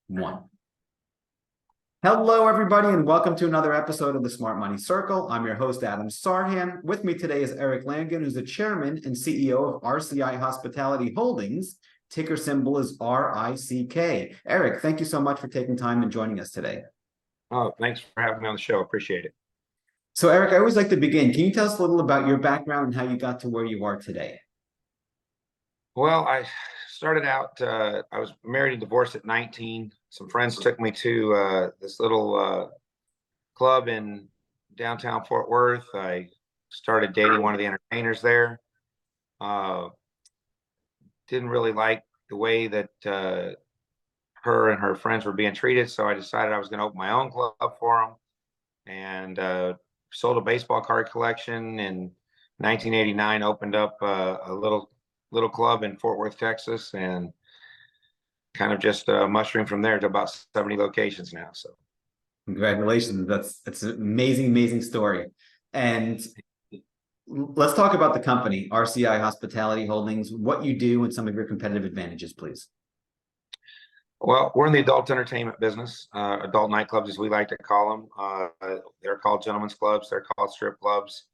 One. Hello, everybody, and welcome to another episode of the Smart Money Circle. I'm your host, Adam Sarhan. With me today is Eric Langan, who's the chairman and CEO of RCI Hospitality Holdings. Ticker symbol is RICK. Eric, thank you so much for taking time and joining us today. Oh, thanks for having me on the show. Appreciate it. So, Eric, I always like to begin. Can you tell us a little about your background and how you got to where you are today? Well, I started out, I was married and divorced at 19. Some friends took me to this little club in downtown Fort Worth. I started dating one of the entertainers there. Didn't really like the way that her and her friends were being treated, so I decided I was going to open my own club for them, and sold a baseball card collection. In 1989, opened up a little club in Fort Worth, Texas, and kind of just mushroomed from there to about 70 locations now. So Congratulations. That's an amazing story. And let's talk about the company, RCI Hospitality Holdings, what you do and some of your competitive advantages, please. well, we're in the adult entertainment business, adult nightclubs, as we like to call them. They're called gentlemen's clubs. They're called strip clubs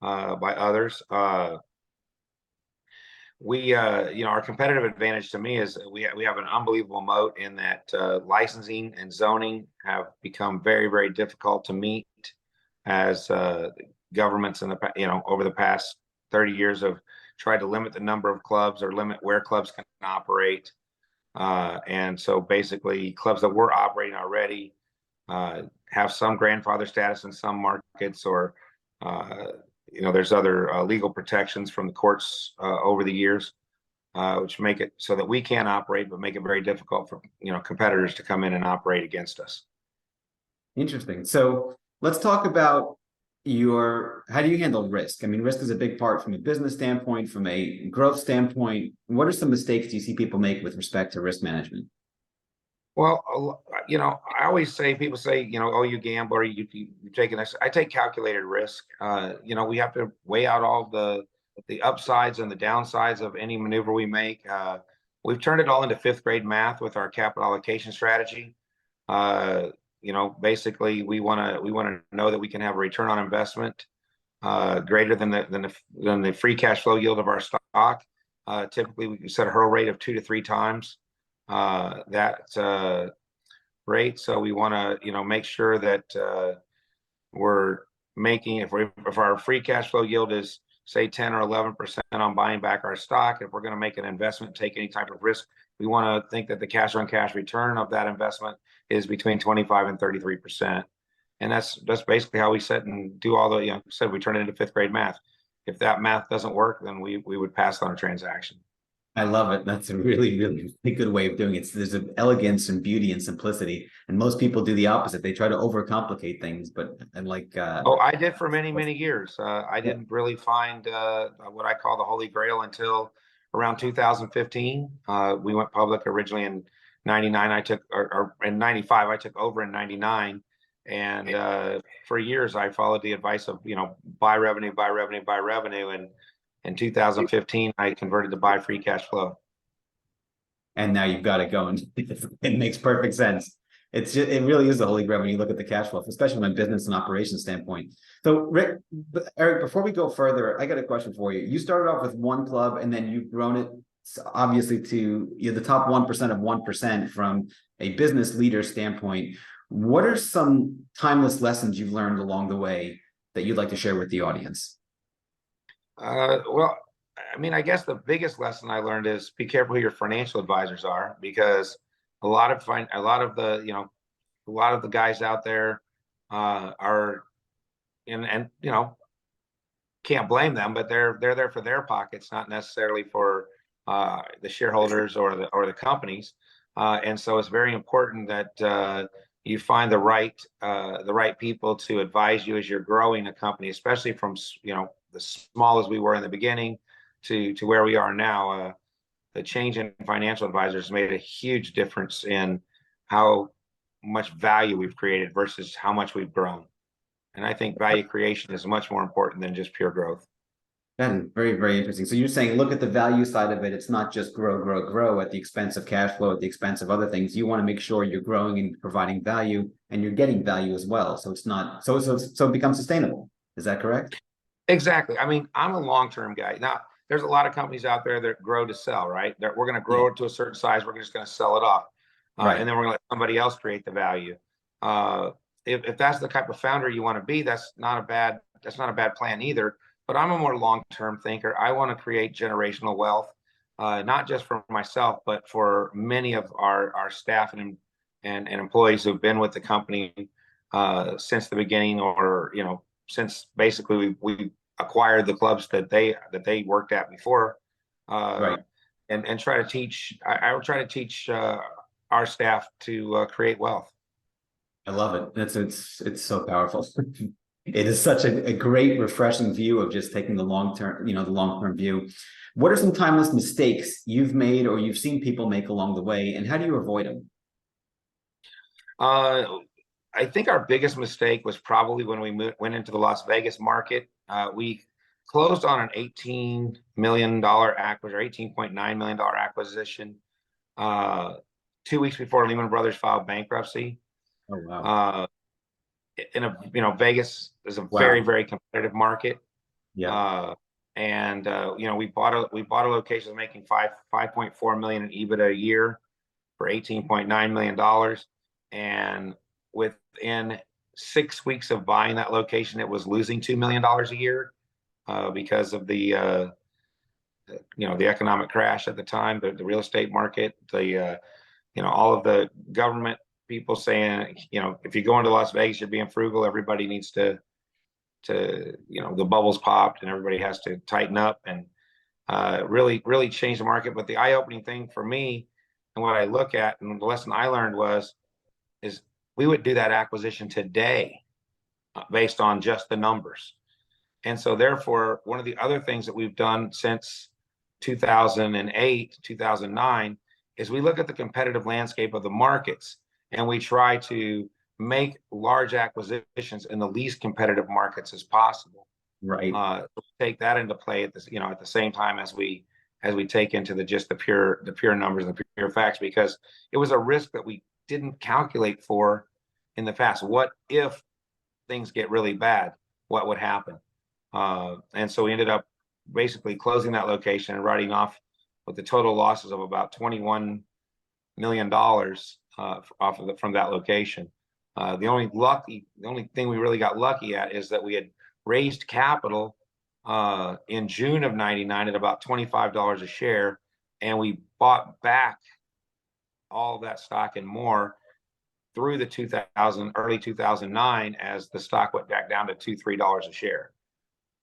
by others. Our competitive advantage to me is we have an unbelievable moat in that licensing and zoning have become very difficult to meet, as governments over the past 30 years have tried to limit the number of clubs or limit where clubs can operate. And so basically clubs that were operating already have some grandfather status in some markets, or there's other legal protections from the courts over the years, which make it so that we can't operate, but make it very difficult for competitors to come in and operate against us. Interesting. So let's talk about how do you handle risk? I mean, risk is a big part from a business standpoint, from a growth standpoint. What are some mistakes you see people make with respect to risk management? Well, I always say, people say, oh, you gamble, or you taking this. I take calculated risk. We have to weigh out all the upsides and the downsides of any maneuver we make. We've turned it all into fifth grade math with our capital allocation strategy. Basically we want to know that we can have a return on investment greater than the free cash flow yield of our stock. Typically we set a hurdle rate of 2 to 3 times that rate. So we want to make sure that we're making, if our free cash flow yield is say 10 or 11% on buying back our stock, if we're going to make an investment, take any type of risk, we want to think that the cash on cash return of that investment is between 25 and 33%. And that's basically how we set and do all the, said we turn it into fifth grade math. If that math doesn't work, then we would pass on a transaction. I love it. That's a really good way of doing it. So there's an elegance and beauty and simplicity. And most people do the opposite. They try to overcomplicate things, but I did for many years. I didn't really find what I call the Holy Grail until around 2015. We went public originally in 99. Or in 95, I took over in 99. And for years, I followed the advice of, buy revenue. And in 2015, I converted to buy free cash flow. And now you've got it going. It makes perfect sense. It really is the holy grail when you look at the cash flow, especially from a business and operations standpoint. So, Eric, before we go further, I got a question for you. You started off with one club, and then you've grown it obviously to the top 1% of 1% from a business leader standpoint. What are some timeless lessons you've learned along the way that you'd like to share with the audience? Well, I guess the biggest lesson I learned is be careful who your financial advisors are, because a lot of the guys out there are can't blame them, but they're there for their pockets, not necessarily for the shareholders or the companies. And so it's very important that you find the right people to advise you as you're growing a company, especially from the small as we were in the beginning to where we are now. The change in financial advisors made a huge difference in how much value we've created versus how much we've grown. And I think value creation is much more important than just pure growth. That is very, very interesting. So you're saying look at the value side of it. It's not just grow, grow, grow at the expense of cash flow, at the expense of other things. You want to make sure you're growing and providing value and you're getting value as well. So it's not so it becomes sustainable. Is that correct? Exactly. I mean, I'm a long-term guy. Now, there's a lot of companies out there that grow to sell, right? That we're going to Yeah. grow it to a certain size. We're just going to sell it off. And Right. then we're going to let somebody else create the value. Uh, if that's the type of founder you want to be, that's not a bad plan either. But I'm a more long-term thinker. I want to create generational wealth, not just for myself, but for many of our staff and employees who've been with the company since the beginning, or since basically we acquired the clubs that they worked at before, uh, Right. and try to teach. I will try to teach our staff to create wealth. I love it. It's so powerful. It is such a great, refreshing view of just taking the long term, the long term view. What are some timeless mistakes you've made or you've seen people make along the way, and how do you avoid them? Uh, I think our biggest mistake was probably when we went into the Las Vegas market. We closed on an $18 million acquisition, or $18.9 million acquisition, uh, 2 weeks before Lehman Brothers filed bankruptcy. Oh wow. Uh, Vegas is a very, Wow. very competitive market. Yeah. Uh, and we bought a location making 5.4 million in EBITDA a year for $18.9 million. And within 6 weeks of buying that location, it was losing $2 million a year because of the economic crash at the time, the real estate market, all of the government people saying, if you go into Las Vegas, you're being frugal. Everybody needs the bubbles popped and everybody has to tighten up, and really, really change the market. But the eye-opening thing for me, and what I look at, and the lesson I learned is we would do that acquisition today based on just the numbers. And so therefore, one of the other things that we've done since 2008, 2009, is we look at the competitive landscape of the markets and we try to make large acquisitions in the least competitive markets as possible. Right. Take that into play at the same time as we take into the pure numbers and the pure facts, because it was a risk that we didn't calculate for in the past. What if things get really bad? What would happen? And so we ended up basically closing that location and writing off with the total losses of about $21 million from that location. The only thing we really got lucky at is that we had raised capital in June of '99 at about $25 a share, and we bought back all of that stock and more through the early 2009 as the stock went back down to $2-3 a share.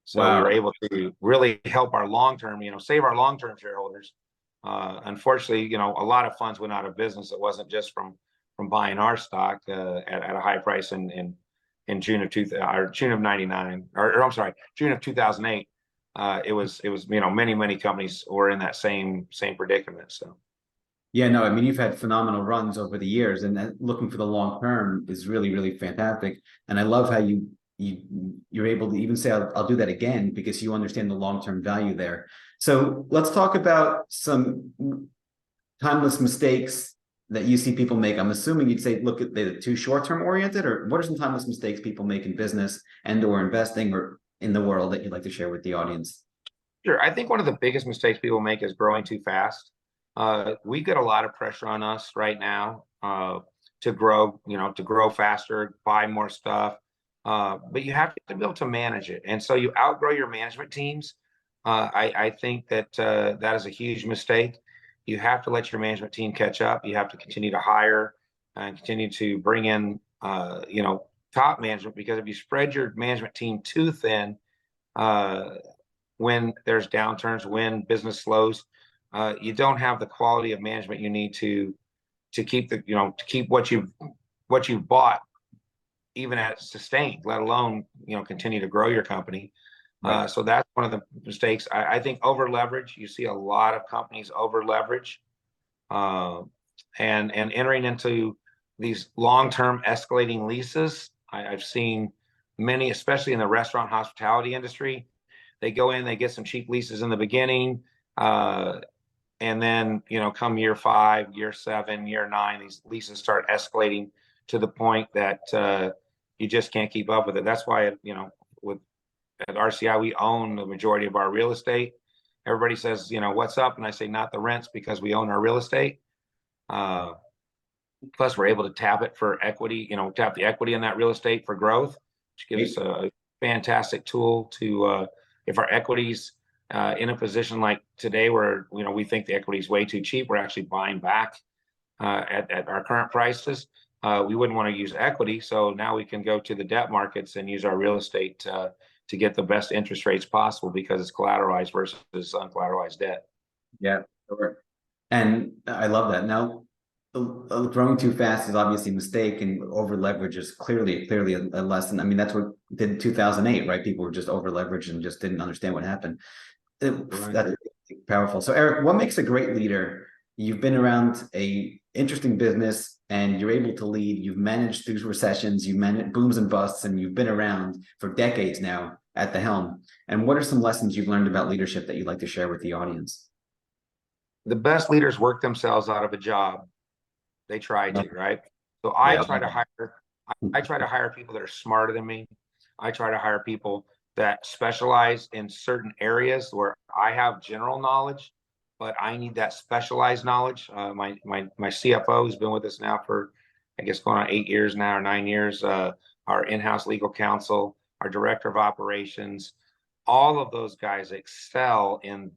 So we were Wow. able to really help our long-term, save our long-term shareholders. Unfortunately, a lot of funds went out of business. It wasn't just from buying our stock at a high price in June of '99, or I'm sorry, June of 2008. It was many companies were in that same predicament. So Yeah, no, I mean, you've had phenomenal runs over the years, and looking for the long term is really, really fantastic. And I love how you're able to even say, I'll do that again because you understand the long term value there. So let's talk about some timeless mistakes that you see people make. I'm assuming you'd say, look at the too short term oriented, or what are some timeless mistakes people make in business and or investing or in the world that you'd like to share with the audience? sure, I think one of the biggest mistakes people make is growing too fast. We get a lot of pressure on us right now to grow faster, buy more stuff. But you have to be able to manage it. And so you outgrow your management teams. I think that that is a huge mistake. You have to let your management team catch up. You have to continue to hire and continue to bring in, top management, because if you spread your management team too thin, uh, when there's downturns, when business slows, you don't have the quality of management you need to keep what you've bought even at sustained, let alone continue to grow your company. Right. So that's one of the mistakes. I think over leverage. You see a lot of companies over leverage, uh, and entering into these long-term escalating leases. I've seen many, especially in the restaurant hospitality industry. they go in, they get some cheap leases in the beginning. And then, come year 5, year 7, year 9, these leases start escalating to the point that you just can't keep up with it. That's why, with at RCI, we own the majority of our real estate. Everybody says, what's up? And I say, not the rents, because we own our real estate. Plus, we're able to tap it for equity, tap the equity in that real estate for growth, which gives us a fantastic tool to, if our equities in a position like today where, we think the equity is way too cheap, we're actually buying back at our current prices. We wouldn't want to use equity. So now we can go to the debt markets and use our real estate to get the best interest rates possible because it's collateralized versus uncollateralized debt. Yeah, sure. And I love that. Now, growing too fast is obviously a mistake, and over leverage is clearly a lesson. I mean, that's what did in 2008, right? People were just over leveraged and just didn't understand what happened. That's powerful. So, Eric, what makes a great leader? You've been around a interesting business and you're able to lead. You've managed through recessions, you've managed booms and busts, and you've been around for decades now at the helm. And what are some lessons you've learned about leadership that you'd like to share with the audience? The best leaders work themselves out of a job. They try to, right? So I try to hire people that are smarter than me. I try to hire people that specialize in certain areas where I have general knowledge, but I need that specialized knowledge. My CFO, who's been with us now for, I guess, going on 8 years now or 9 years, our in-house legal counsel, our director of operations, all of those guys excel in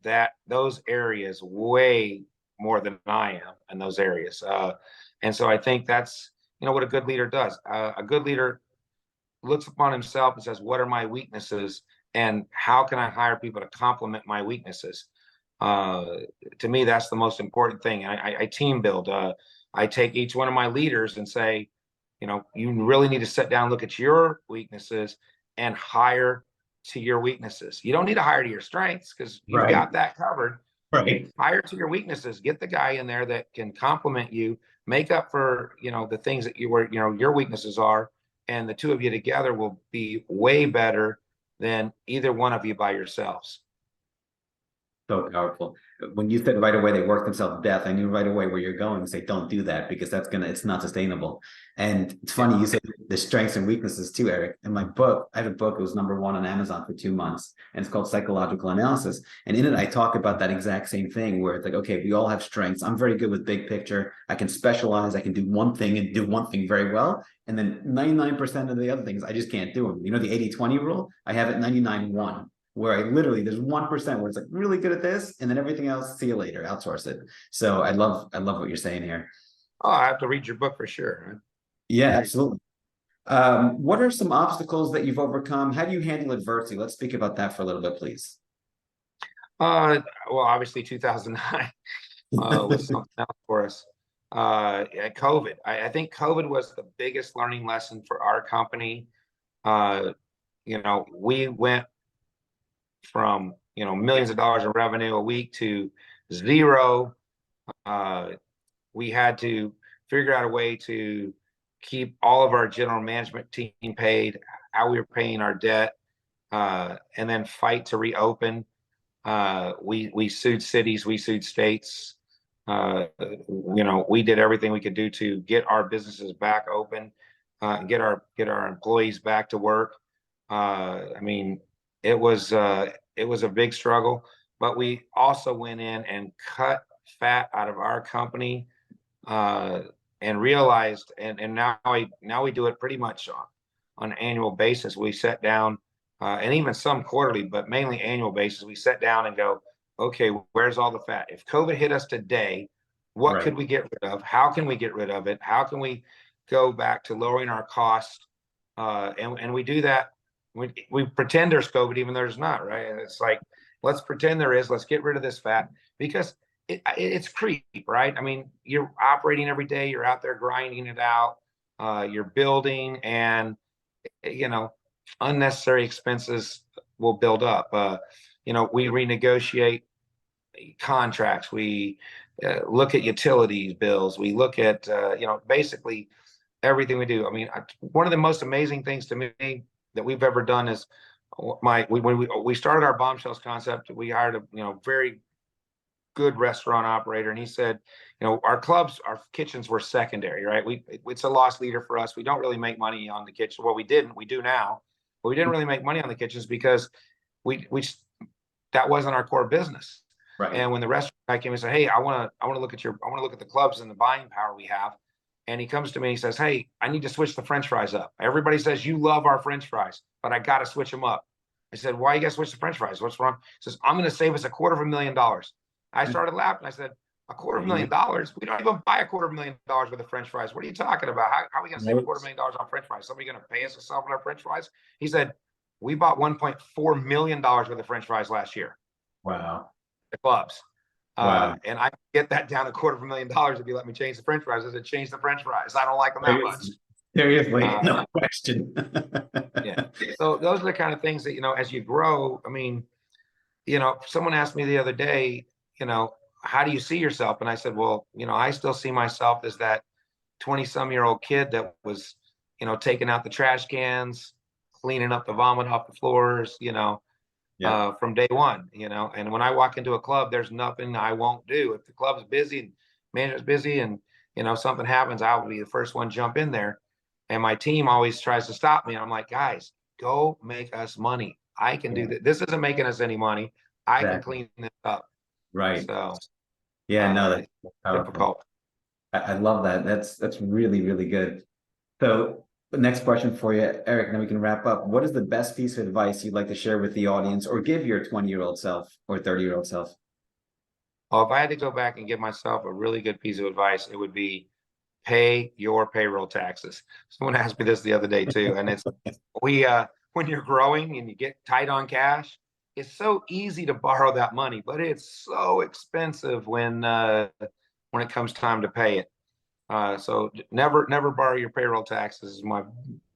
those areas way more than I am in those areas. And so I think that's, what a good leader does. A good leader looks upon himself and says, what are my weaknesses and how can I hire people to complement my weaknesses? To me, that's the most important thing. I team build. I take each one of my leaders and say, you really need to sit down, look at your weaknesses and hire to your weaknesses. You don't need to hire to your strengths because you've got that covered. Right. Hire to your weaknesses. Get the guy in there that can complement you, make up for, the things that your weaknesses are. And the two of you together will be way better than either one of you by yourselves. So powerful. When you said right away they work themselves to death, I knew right away where you're going. Say, don't do that because it's not sustainable. And it's funny you say the strengths and weaknesses too, Eric. In my book, I have a book. It was #1 on Amazon for 2 months, and it's called Psychological Analysis. And in it, I talk about that exact same thing where it's like, okay, we all have strengths. I'm very good with big picture. I can specialize. I can do one thing and do one thing very well. And then 99% of the other things, I just can't do them. The 80-20 rule? I have it 99-1. Where I literally there's 1% where it's like really good at this, and then everything else, see you later, outsource it. So I love what you're saying here. Oh, I have to read your book for sure. Yeah, absolutely. What are some obstacles that you've overcome? How do you handle adversity? Let's speak about that for a little bit, please. Well, obviously 2009 was something else for us. COVID. I think COVID was the biggest learning lesson for our company. We went from millions of dollars in revenue a week to zero. We had to figure out a way to keep all of our general management team paid, how we were paying our debt, and then fight to reopen. We sued cities, we sued states. We did everything we could do to get our businesses back open, get our employees back to work. It was a big struggle, but we also went in and cut fat out of our company and realized, and now we do it pretty much on an annual basis. We sit down and even some quarterly, but mainly annual basis. We sit down and go, okay, where's all the fat? If COVID hit us today, what could we get rid of? How can we get rid of it? How can we go back to lowering our costs? And we do that. We pretend there's COVID, even though there's not, right? And it's like, let's pretend there is. Let's get rid of this fat because it's creep, right? You're operating every day. You're out there grinding it out. You're building, and unnecessary expenses will build up. We renegotiate contracts. We look at utilities bills. We look at basically everything we do. One of the most amazing things to me that we've ever done is when we started our bombshells concept, we hired a very good restaurant operator, and he said, our clubs, our kitchens were secondary, right? It's a loss leader for us. We don't really make money on the kitchen. Well, we do now, but we didn't really make money on the kitchens because we that wasn't our core business. Right. And when the restaurant guy came and said, "Hey, I want to look at the clubs and the buying power we have," and he comes to me and he says, "Hey, I need to switch the French fries up. Everybody says you love our French fries, but I got to switch them up." I said, "Why you got to switch the French fries? What's wrong?" He says, "I'm going to save us $250,000." I started laughing. I said, $250,000? We don't even buy $250,000 worth of French fries. What are you talking about? How are we going to save $250,000 on French fries? Somebody going to pay us to sell our French fries? He said, "We bought $1.4 million worth of French fries last year." Wow. The clubs. Wow. And I get that down to $250,000 if you let me change the French fries. I said, change the French fries. I don't like them that much. Seriously, no question. Yeah. So those are the kind of things that, as you grow, I mean, someone asked me the other day, how do you see yourself? And I said, well, I still see myself as that 20-some-year-old kid that was, taking out the trash cans, cleaning up the vomit off the floors, from day one, and when I walk into a club, there's nothing I won't do. If the club's busy and manager's busy and, something happens, I'll be the first one to jump in there. And my team always tries to stop me. I'm like, guys, go make us money. I can do that. This isn't making us any money. I can clean this up. Right. So, no, that's difficult. I love that. That's really, really good. So the next question for you, Eric, and then we can wrap up. What is the best piece of advice you'd like to share with the audience or give your 20-year-old self or 30-year-old self? Well, if I had to go back and give myself a really good piece of advice, it would be pay your payroll taxes. Someone asked me this the other day too. And it's, when you're growing and you get tight on cash, it's so easy to borrow that money, but it's so expensive when it comes time to pay it. So never borrow your payroll taxes is my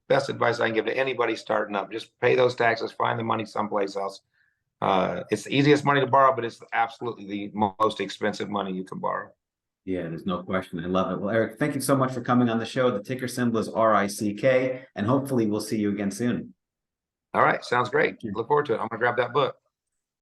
best advice I can give to anybody starting up. Just pay those taxes, find the money someplace else. It's the easiest money to borrow, but it's absolutely the most expensive money you can borrow. Yeah, there's no question. I love it. Well, Eric, thank you so much for coming on the show. The ticker symbol is RICK, and hopefully we'll see you again soon. All right. Sounds great. Look forward to it. I'm going to grab that book.